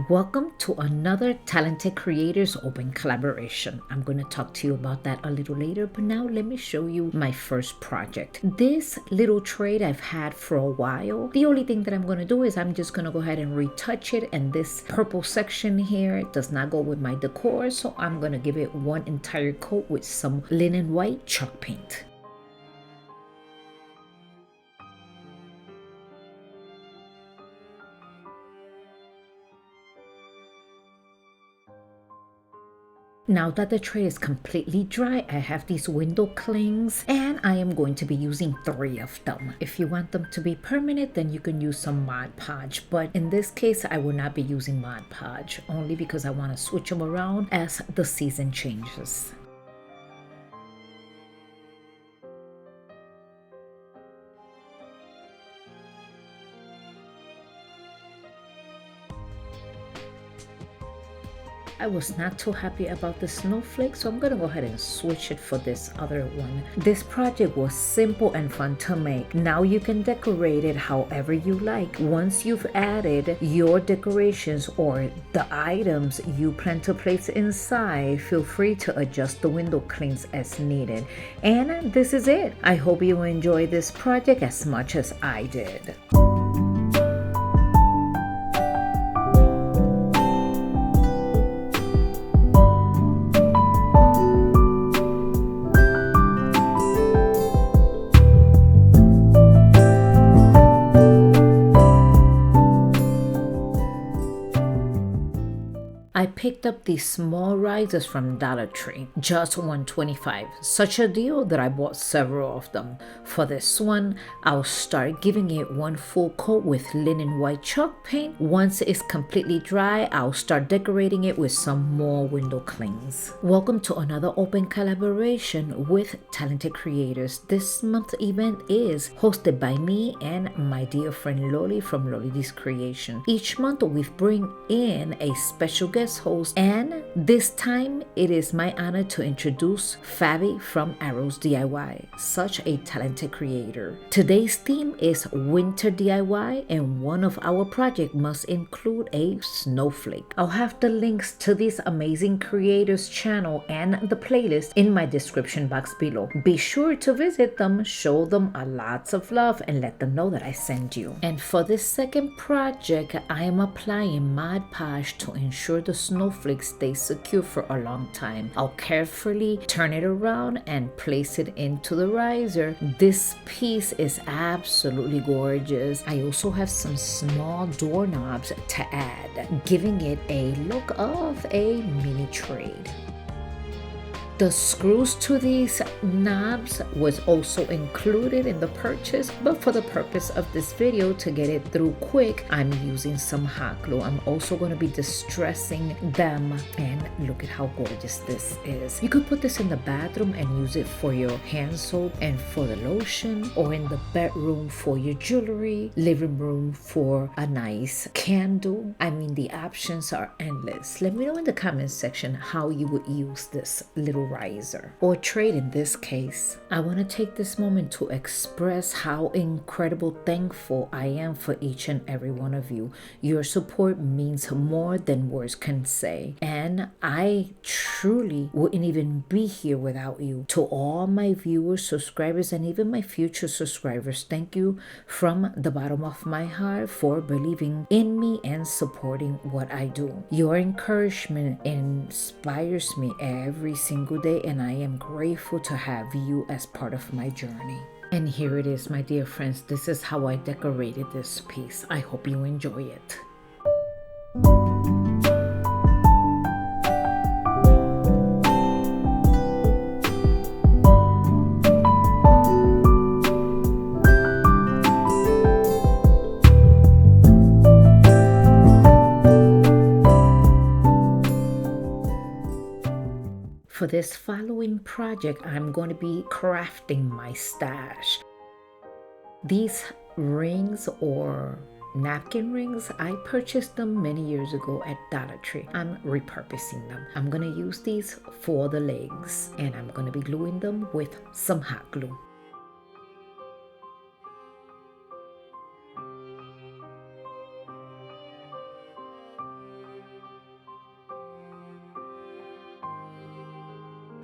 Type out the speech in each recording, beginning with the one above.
Welcome to another Talented Creators Open Collaboration. I'm going to talk to you about that a little later, but now let me show you my first project. This little trade I've had for a while. The only thing that I'm going to do is I'm just going to go ahead and retouch it, and this purple section here does not go with my decor, so I'm going to give it one entire coat with some linen white chalk paint. Now that the tray is completely dry, I have these window clings and I am going to be using 3 of them. If you want them to be permanent, then you can use some Mod Podge, but in this case I will not be using Mod Podge only because I want to switch them around as the season changes. I was not too happy about the snowflake, so I'm gonna go ahead and switch it for this other one. This project was simple and fun to make. Now you can decorate it however you like. Once you've added your decorations or the items you plan to place inside, feel free to adjust the window clings as needed. And this is it. I hope you enjoy this project as much as I did. I picked up these small risers from Dollar Tree, just $1.25. Such a deal that I bought several of them. For this one, I'll start giving it one full coat with linen white chalk paint. Once it's completely dry, I'll start decorating it with some more window clings. Welcome to another open collaboration with Talented Creators. This month's event is hosted by me and my dear friend Loli from Loli's Creation. Each month we bring in a special guest host, and this time it is my honor to introduce Fabi from Arrows DIY, such a talented creator. Today's theme is winter DIY, and one of our projects must include a snowflake. I'll have the links to this amazing creators channel and the playlist in my description box below. Be sure to visit them, show them a lots of love, and let them know that I sent you. And for this second project, I am applying Mod Podge to ensure the snowflakes stay secure for a long time. I'll carefully turn it around and place it into the riser. This piece is absolutely gorgeous. I also have some small doorknobs to add, giving it a look of a mini trade. The screws to these knobs was also included in the purchase, but for the purpose of this video, to get it through quick, I'm using some hot glue. I'm also going to be distressing them, and look at how gorgeous this is. You could put this in the bathroom and use it for your hand soap and for the lotion, or in the bedroom for your jewelry, living room for a nice candle. I mean, the options are endless. Let me know in the comments section how you would use this little riser or trade in this case. I want to take this moment to express how incredible thankful I am for each and every one of you. Your support means more than words can say, and I truly wouldn't even be here without you. To all my viewers, subscribers, and even my future subscribers, thank you from the bottom of my heart for believing in me and supporting what I do. Your encouragement inspires me every single day, and I am grateful to have you as part of my journey. And here it is, my dear friends. This is how I decorated this piece. I hope you enjoy it. For this following project, I'm going to be crafting my stash. These rings or napkin rings, I purchased them many years ago at Dollar Tree. I'm repurposing them. I'm going to use these for the legs, and I'm going to be gluing them with some hot glue.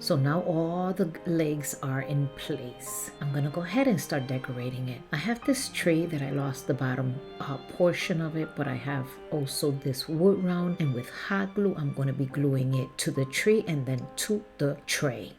So now all the legs are in place. I'm gonna go ahead and start decorating it. I have this tray that I lost the bottom portion of it, but I have also this wood round, and with hot glue, I'm gonna be gluing it to the tree and then to the tray.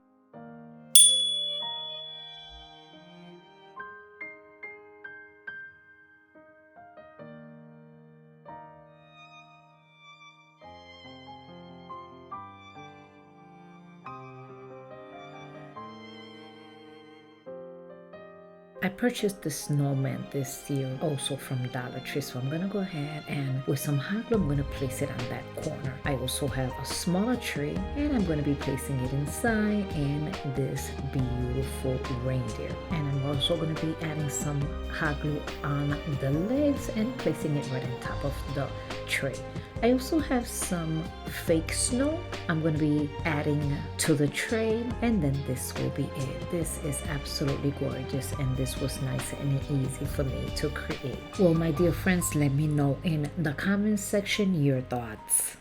I purchased the snowman this year also from Dollar Tree, so I'm gonna go ahead and with some hot glue I'm gonna place it on that corner. I also have a smaller tree and I'm gonna be placing it inside and this beautiful reindeer. And I'm also gonna be adding some hot glue on the legs and placing it right on top of the tray. I also have some fake snow I'm going to be adding to the tray, and then this will be it. This is absolutely gorgeous, and this was nice and easy for me to create. Well, my dear friends, let me know in the comment section your thoughts.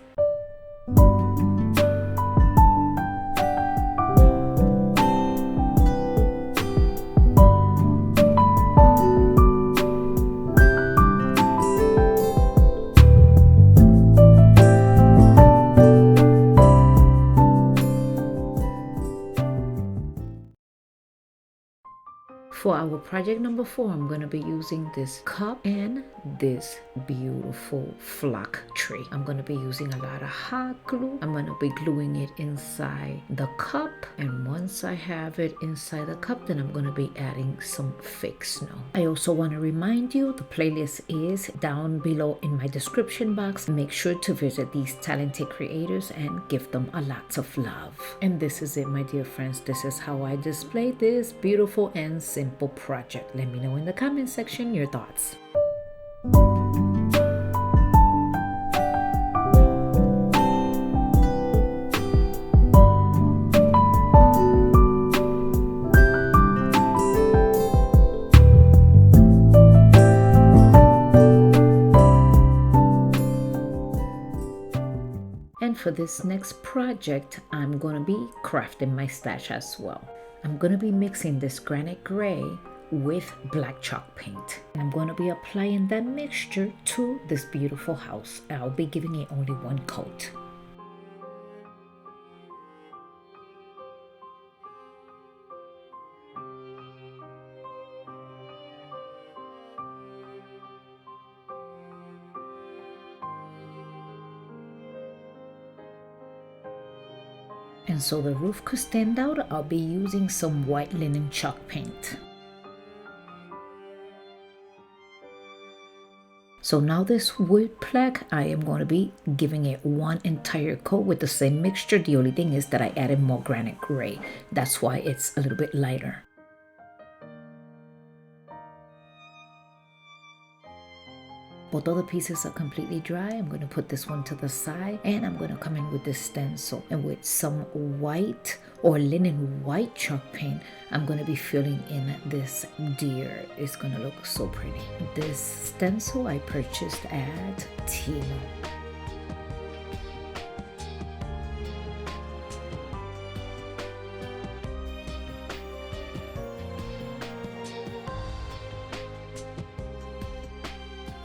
For our project number 4, I'm going to be using this cup and this beautiful flock tree. I'm going to be using a lot of hot glue. I'm going to be gluing it inside the cup, and once I have it inside the cup, then I'm going to be adding some fake snow. I also want to remind you the playlist is down below in my description box. Make sure to visit these talented creators and give them a lot of love. And this is it, my dear friends. This is how I display this beautiful and simple project. Let me know in the comment section your thoughts. And for this next project, I'm going to be crafting my stash as well. I'm going to be mixing this granite gray with black chalk paint. And I'm going to be applying that mixture to this beautiful house. I'll be giving it only one coat. And so the roof could stand out, I'll be using some white linen chalk paint. So now this wood plaque, I am going to be giving it one entire coat with the same mixture. The only thing is that I added more granite gray. That's why it's a little bit lighter. Both other pieces are completely dry. I'm going to put this one to the side, and I'm going to come in with this stencil, and with some white or linen white chalk paint, I'm going to be filling in this deer. It's going to look so pretty. This stencil I purchased at Timo.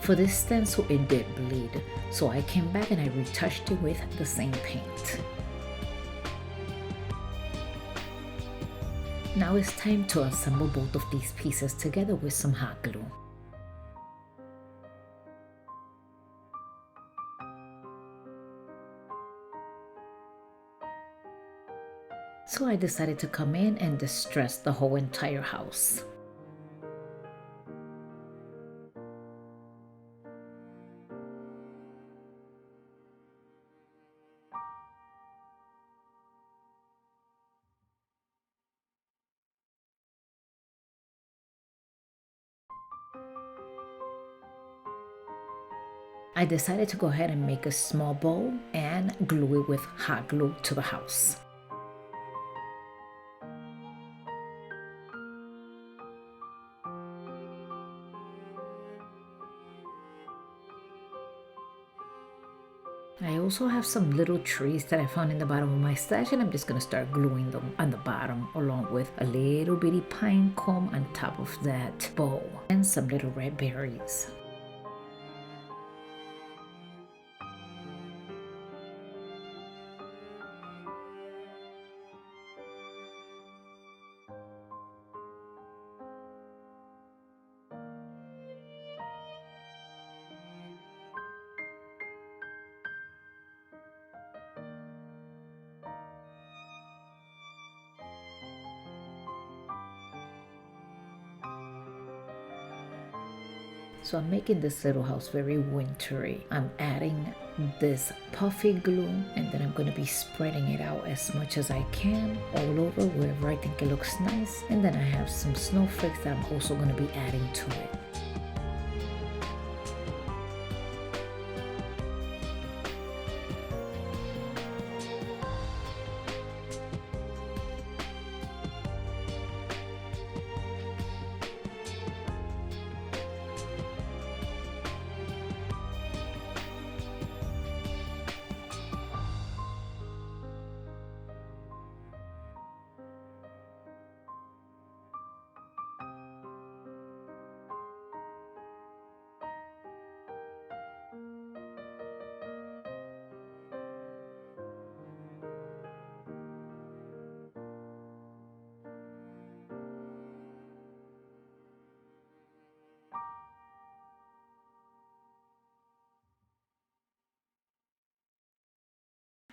For this stencil, it did bleed, so I came back and I retouched it with the same paint. Now it's time to assemble both of these pieces together with some hot glue. So I decided to come in and distress the whole entire house. I decided to go ahead and make a small bowl and glue it with hot glue to the house. I also have some little trees that I found in the bottom of my stash, and I'm just gonna start gluing them on the bottom along with a little bitty pine cone on top of that bow and some little red berries. So I'm making this little house very wintry. I'm adding this puffy glue, and then I'm going to be spreading it out as much as I can all over wherever I think it looks nice. And then I have some snowflakes that I'm also going to be adding to it.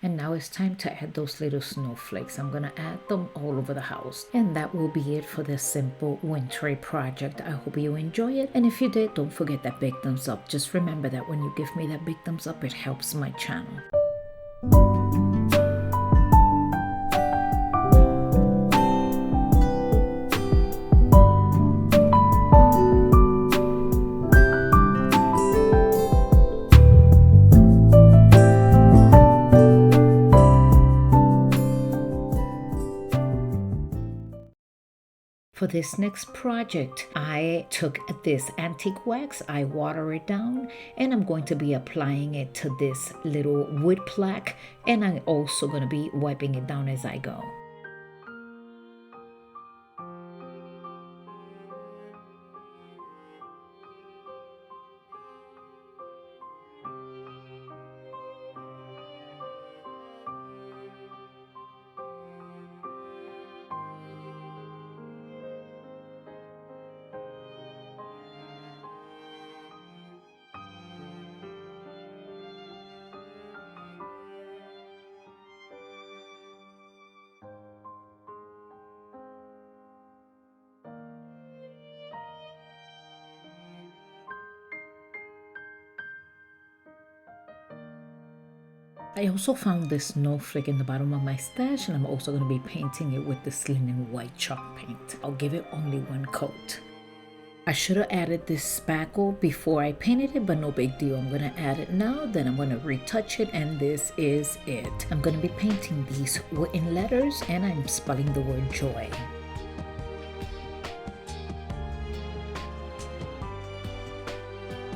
And now it's time to add those little snowflakes. I'm gonna add them all over the house. And that will be it for this simple wintry project. I hope you enjoy it. And if you did, don't forget that big thumbs up. Just remember that when you give me that big thumbs up, it helps my channel. For this next project, I took this antique wax, I water it down, and I'm going to be applying it to this little wood plaque, and I'm also going to be wiping it down as I go. I also found this snowflake in the bottom of my stash, and I'm also going to be painting it with this linen white chalk paint. I'll give it only one coat. I should have added this spackle before I painted it, but no big deal. I'm going to add it now, then I'm going to retouch it, and this is it. I'm going to be painting these wooden letters, and I'm spelling the word joy.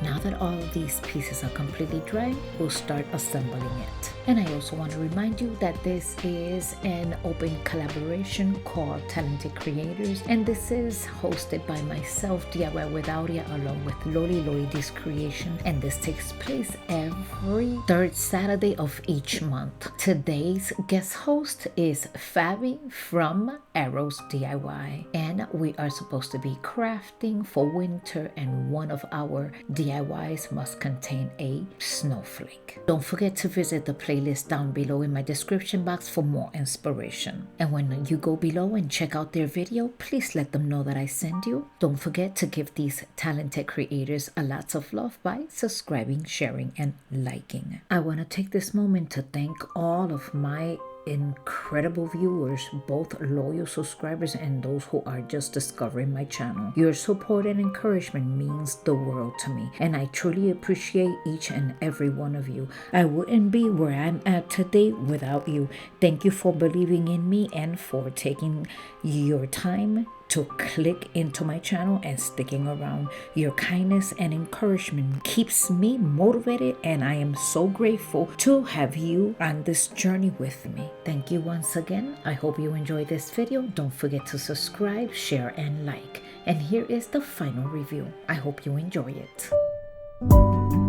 Now that all of these pieces are completely dry, we'll start assembling it. And I also want to remind you that this is an open collaboration called Talented Creators, and this is hosted by myself, DIY with Aurea, along with Loli Loidi's Creation, and this takes place every third Saturday of each month. Today's guest host is Fabi from Arrows DIY, and we are supposed to be crafting for winter, and one of our DIYs must contain a snowflake. Don't forget to visit the playlist down below in my description box for more inspiration. And when you go below and check out their video, please let them know that I send you. Don't forget to give these talented creators a lot of love by subscribing, sharing, and liking. I want to take this moment to thank all of my incredible viewers, both loyal subscribers and those who are just discovering my channel. Your support and encouragement means the world to me, and I truly appreciate each and every one of you. I wouldn't be where I'm at today without you. Thank you for believing in me and for taking your time to click into my channel and sticking around. Your kindness and encouragement keeps me motivated, and I am so grateful to have you on this journey with me. Thank you once again. I hope you enjoyed this video. Don't forget to subscribe, share, and like. And here is the final review. I hope you enjoy it.